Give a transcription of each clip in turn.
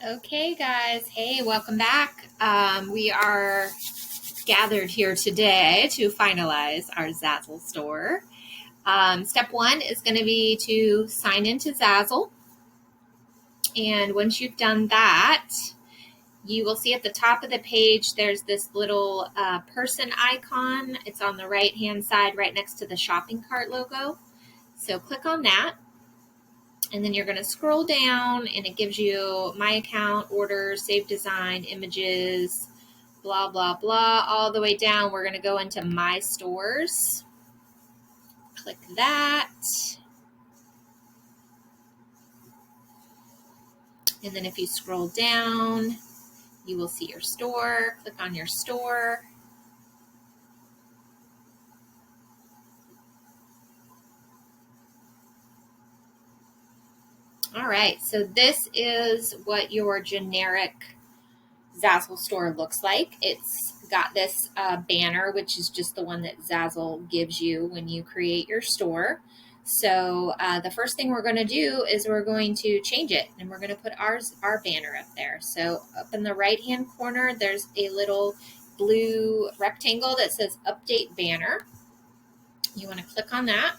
Okay, guys. Hey, welcome back. We are gathered here today to finalize our Zazzle store. Step one is going to be to sign into Zazzle. And once you've done that, you will see at the top of the page, there's this little person icon. It's on the right-hand side, right next to the shopping cart logo. So click on that. And then you're going to scroll down and it gives you my account, orders, save design, images, blah, blah, blah. All the way down, we're going to go into my stores. Click that. And then if you scroll down, you will see your store. Click on your store. All right, so this is what your generic Zazzle store looks like. It's got this banner, which is just the one that Zazzle gives you when you create your store. So the first thing we're going to do is we're going to change it, and we're going to put our banner up there. So up in the right-hand corner, there's a little blue rectangle that says Update Banner. You want to click on that.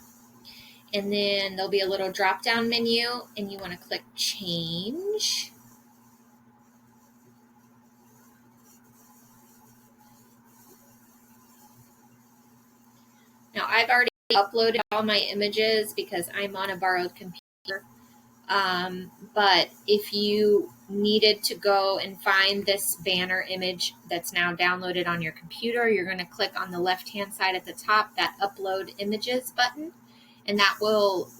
And then there'll be a little drop-down menu, and you want to click Change. Now, I've already uploaded all my images because I'm on a borrowed computer. But if you needed to go and find this banner image that's now downloaded on your computer, you're going to click on the left-hand side at the top, that Upload Images button. And that will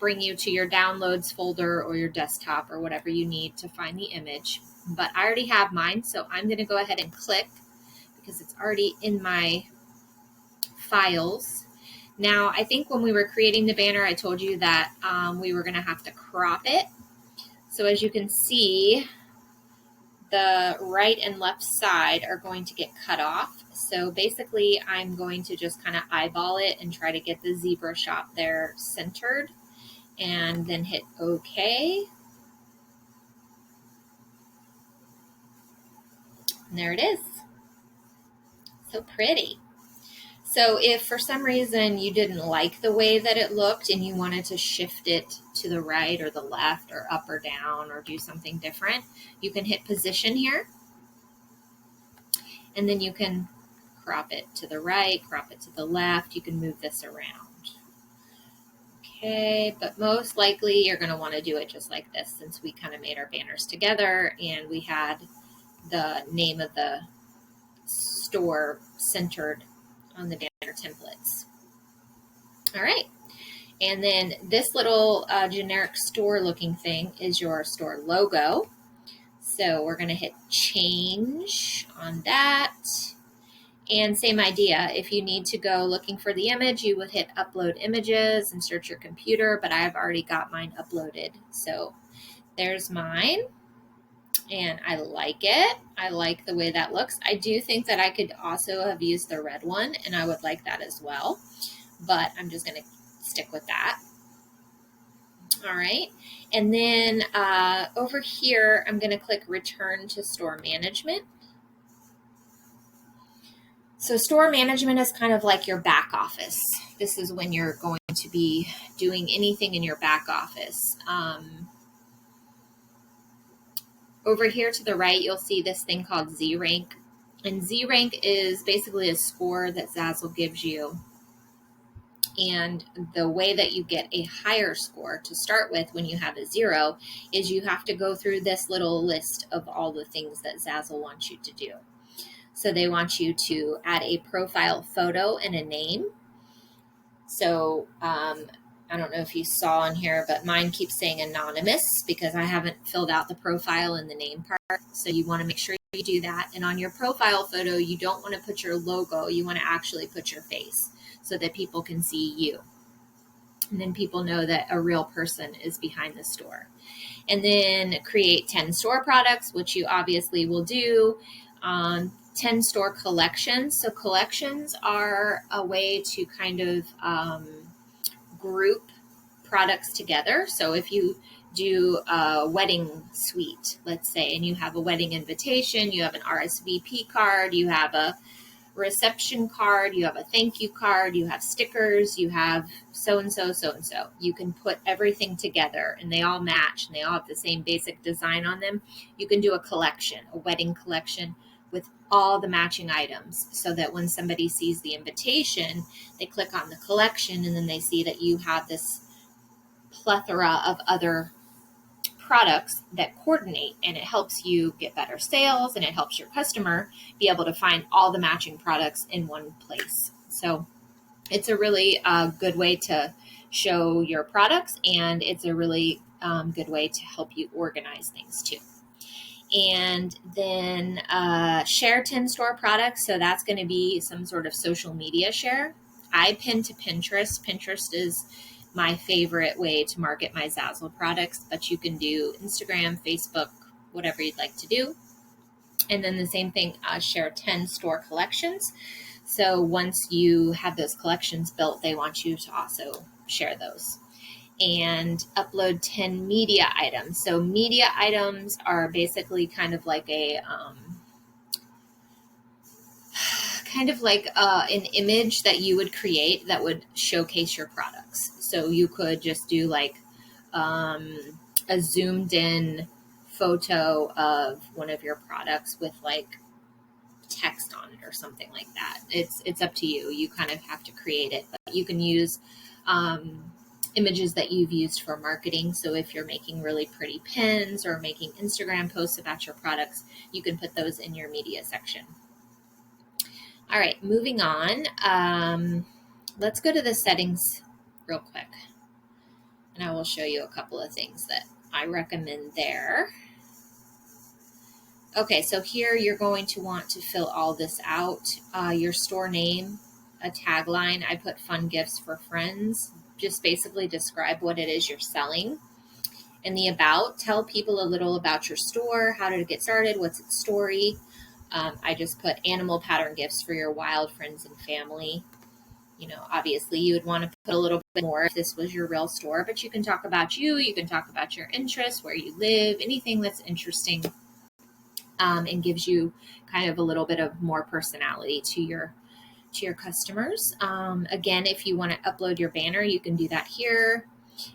bring you to your downloads folder or your desktop or whatever you need to find the image. But I already have mine, so I'm going to go ahead and click because it's already in my files. Now, I think when we were creating the banner, I told you that we were going to have to crop it. So as you can see, the right and left side are going to get cut off. So basically, I'm going to just kind of eyeball it and try to get the zebra shop there centered, and then hit OK. And there it is. So pretty. So if for some reason you didn't like the way that it looked and you wanted to shift it to the right or the left or up or down or do something different, you can hit position here. And then you can crop it to the right, crop it to the left. You can move this around. Okay, but most likely you're going to want to do it just like this since we kind of made our banners together and we had the name of the store centered on the banner templates. All right, and then this little generic store looking thing is your store logo. So we're going to hit change on that. And same idea, if you need to go looking for the image, you would hit upload images and search your computer, but I've already got mine uploaded. So there's mine. And I like it. I like the way that looks. I do think that I could also have used the red one, and I would like that as well. But I'm just going to stick with that. All right. And then over here, I'm going to click Return to Store Management. So store management is kind of like your back office. This is when you're going to be doing anything in your back office. Over here to the right, you'll see this thing called ZRank. And ZRank is basically a score that Zazzle gives you. And the way that you get a higher score to start with when you have a 0 is you have to go through this little list of all the things that Zazzle wants you to do. So they want you to add a profile photo and a name. So I don't know if you saw in here, but mine keeps saying anonymous because I haven't filled out the profile and the name part. So you want to make sure you do that. And on your profile photo, you don't want to put your logo. You want to actually put your face so that people can see you. And then people know that a real person is behind the store. And then create 10 store products, which you obviously will do. 10 store collections. So collections are a way to kind of group products together. So if you do a wedding suite, let's say, and you have a wedding invitation, you have an RSVP card, you have a reception card, you have a thank you card, you have stickers, you have so and so, so and so. You can put everything together and they all match and they all have the same basic design on them. You can do a collection, a wedding collection with all the matching items, so that when somebody sees the invitation, they click on the collection and then they see that you have this plethora of other products that coordinate, and it helps you get better sales and it helps your customer be able to find all the matching products in one place. So it's a really good way to show your products, and it's a really good way to help you organize things too. And then share 10 store products. So that's going to be some sort of social media share. I pin to Pinterest. Pinterest is my favorite way to market my Zazzle products, but you can do Instagram, Facebook, whatever you'd like to do. And then the same thing, share 10 store collections. So once you have those collections built, they want you to also share those. And upload 10 media items. So media items are basically kind of like an image that you would create that would showcase your products. So you could just do like a zoomed in photo of one of your products with like text on it or something like that. It's up to you. You kind of have to create it, but you can use images that you've used for marketing. So if you're making really pretty pins or making Instagram posts about your products, you can put those in your media section. All right, moving on. Let's go to the settings real quick, and I will show you a couple of things that I recommend there. Okay, so here you're going to want to fill all this out. Your store name, a tagline. I put fun gifts for friends. Just basically describe what it is you're selling. And the about, tell people a little about your store. How did it get started? What's its story? I just put animal pattern gifts for your wild friends and family. You know, obviously you would want to put a little bit more if this was your real store, but you can talk about you can talk about your interests, where you live, anything that's interesting, and gives you kind of a little bit of more personality to your customers. Again, if you want to upload your banner, you can do that here.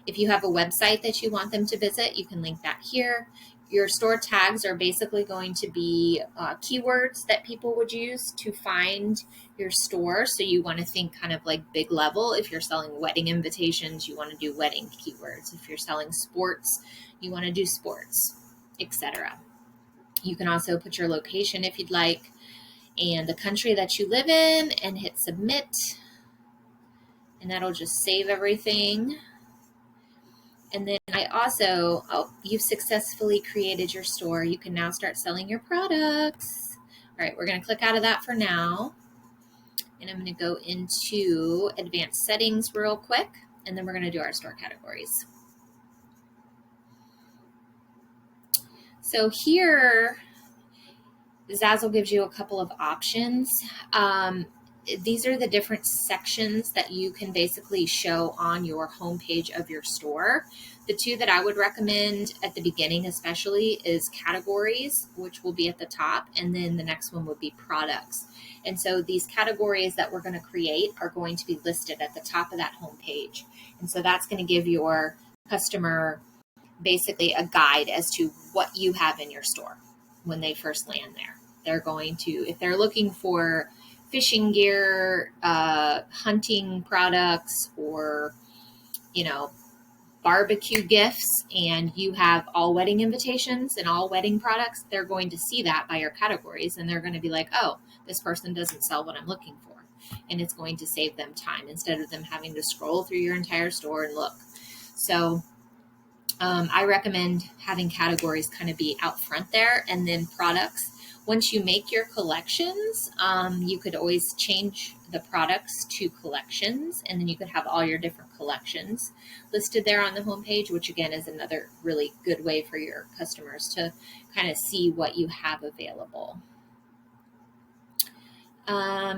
If you have a website that you want them to visit, you can link that here. Your store tags are basically going to be keywords that people would use to find your store. So you want to think kind of like big level. If you're selling wedding invitations, you want to do wedding keywords. If you're selling sports, you want to do sports, etc. You can also put your location if you'd like, and the country that you live in, and hit submit. And that'll just save everything. And then I also, you've successfully created your store. You can now start selling your products. All right, we're going to click out of that for now. And I'm going to go into advanced settings real quick, and then we're going to do our store categories. So here, Zazzle gives you a couple of options. These are the different sections that you can basically show on your homepage of your store. The two that I would recommend at the beginning especially is categories, which will be at the top, and then the next one would be products. And so these categories that we're going to create are going to be listed at the top of that homepage. And so that's going to give your customer basically a guide as to what you have in your store when they first land there. They're going to, if they're looking for fishing gear, hunting products, or, barbecue gifts, and you have all wedding invitations and all wedding products, they're going to see that by your categories, and they're going to be like, oh, this person doesn't sell what I'm looking for. And it's going to save them time instead of them having to scroll through your entire store and look. So I recommend having categories kind of be out front there, and then products. Once you make your collections, you could always change the products to collections, and then you could have all your different collections listed there on the homepage, which again is another really good way for your customers to kind of see what you have available.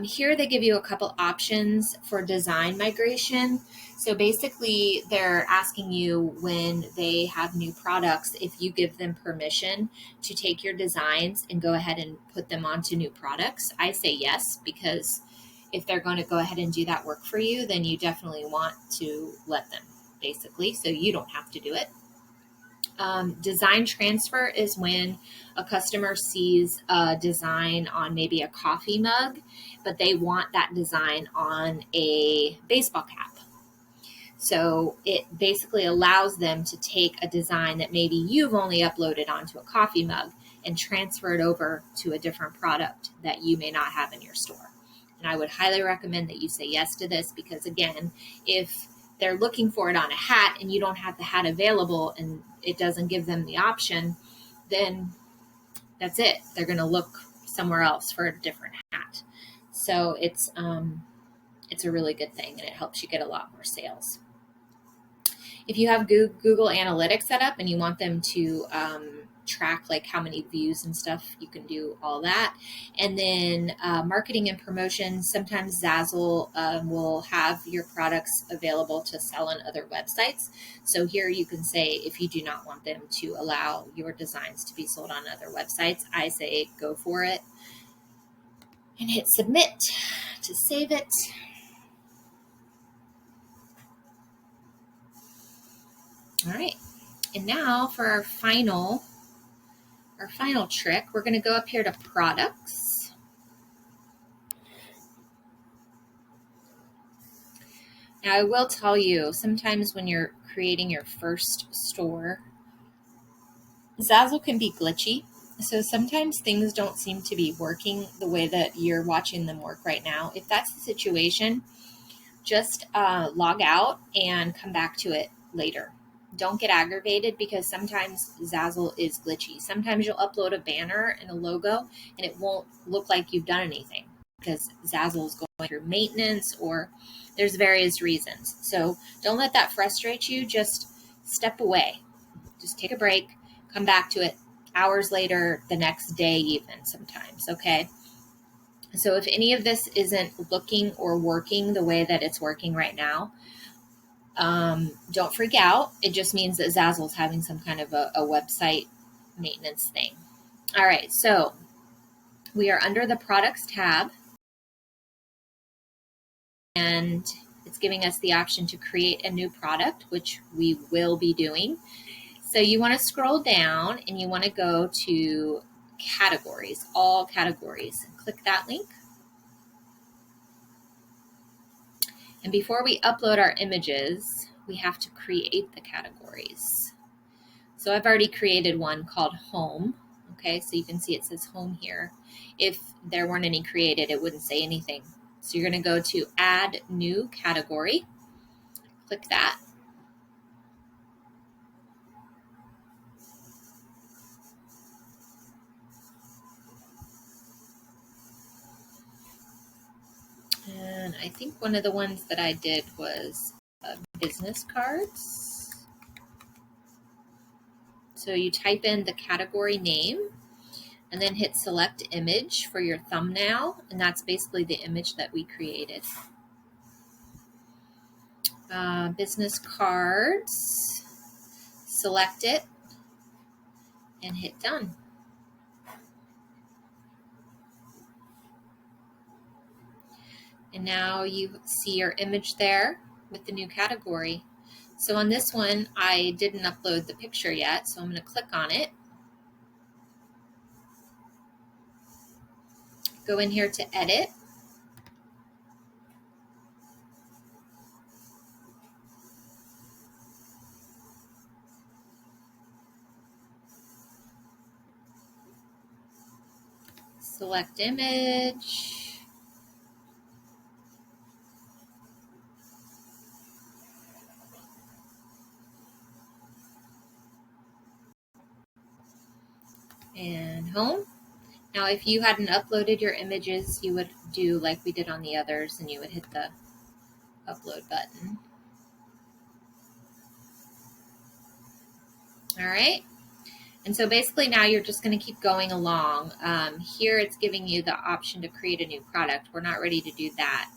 Here they give you a couple options for design migration. So basically, they're asking you when they have new products, if you give them permission to take your designs and go ahead and put them onto new products. I say yes, because if they're going to go ahead and do that work for you, then you definitely want to let them, basically, so you don't have to do it. Design transfer is when a customer sees a design on maybe a coffee mug, but they want that design on a baseball cap. So it basically allows them to take a design that maybe you've only uploaded onto a coffee mug and transfer it over to a different product that you may not have in your store. And I would highly recommend that you say yes to this, because again, if they're looking for it on a hat and you don't have the hat available and it doesn't give them the option, then that's it. They're going to look somewhere else for a different hat. So it's a really good thing, and it helps you get a lot more sales. If you have Google Analytics set up and you want them to track like how many views and stuff, you can do all that. And then marketing and promotions, sometimes Zazzle will have your products available to sell on other websites. So here you can say, if you do not want them to allow your designs to be sold on other websites, I say go for it and hit submit to save it. All right, and now for our final trick, we're going to go up here to products. Now I will tell you, sometimes when you're creating your first store, Zazzle can be glitchy. So sometimes things don't seem to be working the way that you're watching them work right now. If that's the situation, just log out and come back to it later. Don't get aggravated, because sometimes Zazzle is glitchy. Sometimes you'll upload a banner and a logo and it won't look like you've done anything, because Zazzle is going through maintenance, or there's various reasons. So don't let that frustrate you. Just step away. Just take a break, come back to it hours later, the next day even sometimes, okay? So if any of this isn't looking or working the way that it's working right now, don't freak out. It just means that Zazzle's having some kind of a website maintenance thing. All right, so we are under the products tab, and it's giving us the option to create a new product, which we will be doing. So you want to scroll down and you want to go to categories, all categories, and click that link. And before we upload our images, we have to create the categories. So I've already created one called home. Okay, so you can see it says home here. If there weren't any created, it wouldn't say anything. So you're going to go to add new category. Click that. And I think one of the ones that I did was business cards. So you type in the category name and then hit select image for your thumbnail, and that's basically the image that we created. Business cards, select it and hit done. And now you see your image there with the new category. So on this one, I didn't upload the picture yet, so I'm going to click on it. Go in here to edit. Select image. And home. Now, if you hadn't uploaded your images, you would do like we did on the others, and you would hit the upload button. All right. And so basically now you're just going to keep going along. Here it's giving you the option to create a new product. We're not ready to do that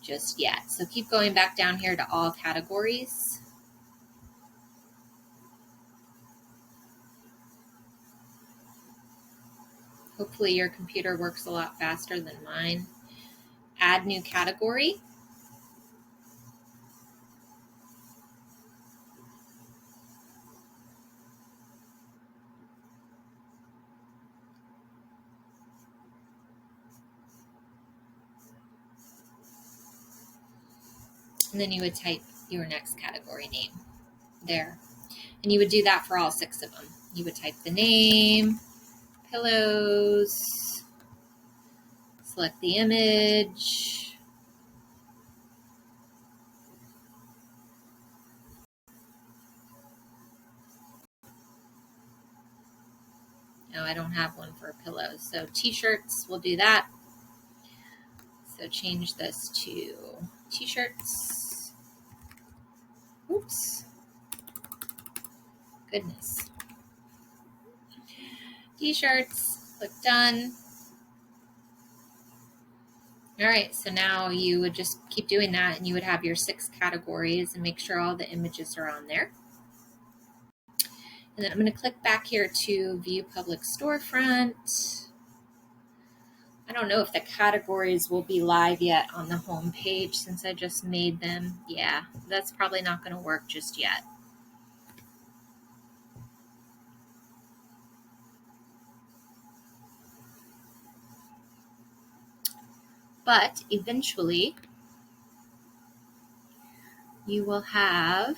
just yet. So keep going back down here to all categories. Hopefully your computer works a lot faster than mine. Add new category. And then you would type your next category name there. And you would do that for all 6 of them. You would type the name, pillows, select the image. No, I don't have one for pillows. So t-shirts, we'll do that. So change this to t-shirts. Oops. Goodness. T-shirts, click done. All right, so now you would just keep doing that and you would have your 6 categories and make sure all the images are on there. And then I'm going to click back here to view public storefront. I don't know if the categories will be live yet on the home page since I just made them. Yeah, that's probably not going to work just yet. But eventually you will have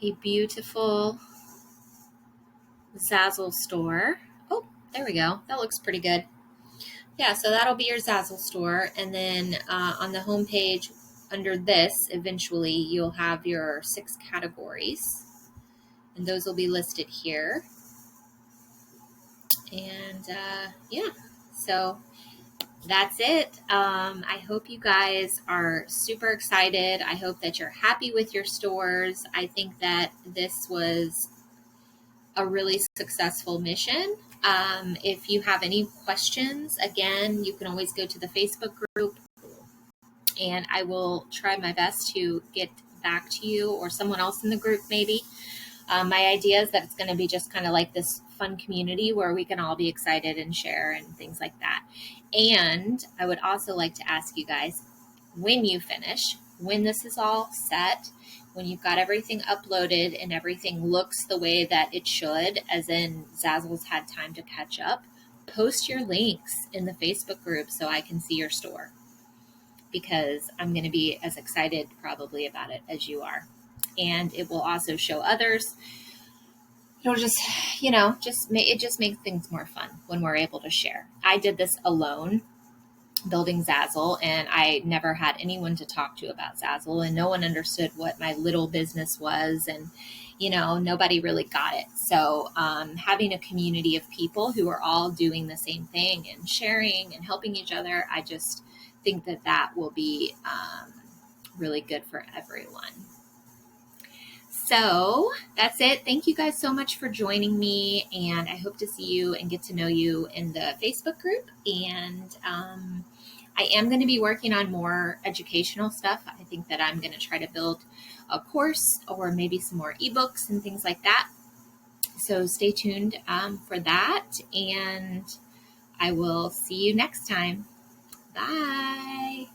a beautiful Zazzle store. Oh, there we go. That looks pretty good. Yeah, so that'll be your Zazzle store. And then on the home page under this, eventually you'll have your 6 categories. And those will be listed here. And yeah, so that's it. I hope you guys are super excited. I hope that you're happy with your stores. I think that this was a really successful mission. If you have any questions, again, you can always go to the Facebook group and I will try my best to get back to you or someone else in the group maybe. My idea is that it's going to be just kind of like this fun community where we can all be excited and share and things like that. And I would also like to ask you guys, when you finish, when this is all set, when you've got everything uploaded and everything looks the way that it should, as in Zazzle's had time to catch up, post your links in the Facebook group so I can see your store, because I'm going to be as excited probably about it as you are. And it will also show others. It'll just, it just makes things more fun when we're able to share. I did this alone, building Zazzle, and I never had anyone to talk to about Zazzle, and no one understood what my little business was, and nobody really got it. So having a community of people who are all doing the same thing and sharing and helping each other, I just think that will be really good for everyone. So that's it. Thank you guys so much for joining me, and I hope to see you and get to know you in the Facebook group. And I am going to be working on more educational stuff. I think that I'm going to try to build a course or maybe some more ebooks and things like that. So stay tuned for that, and I will see you next time. Bye.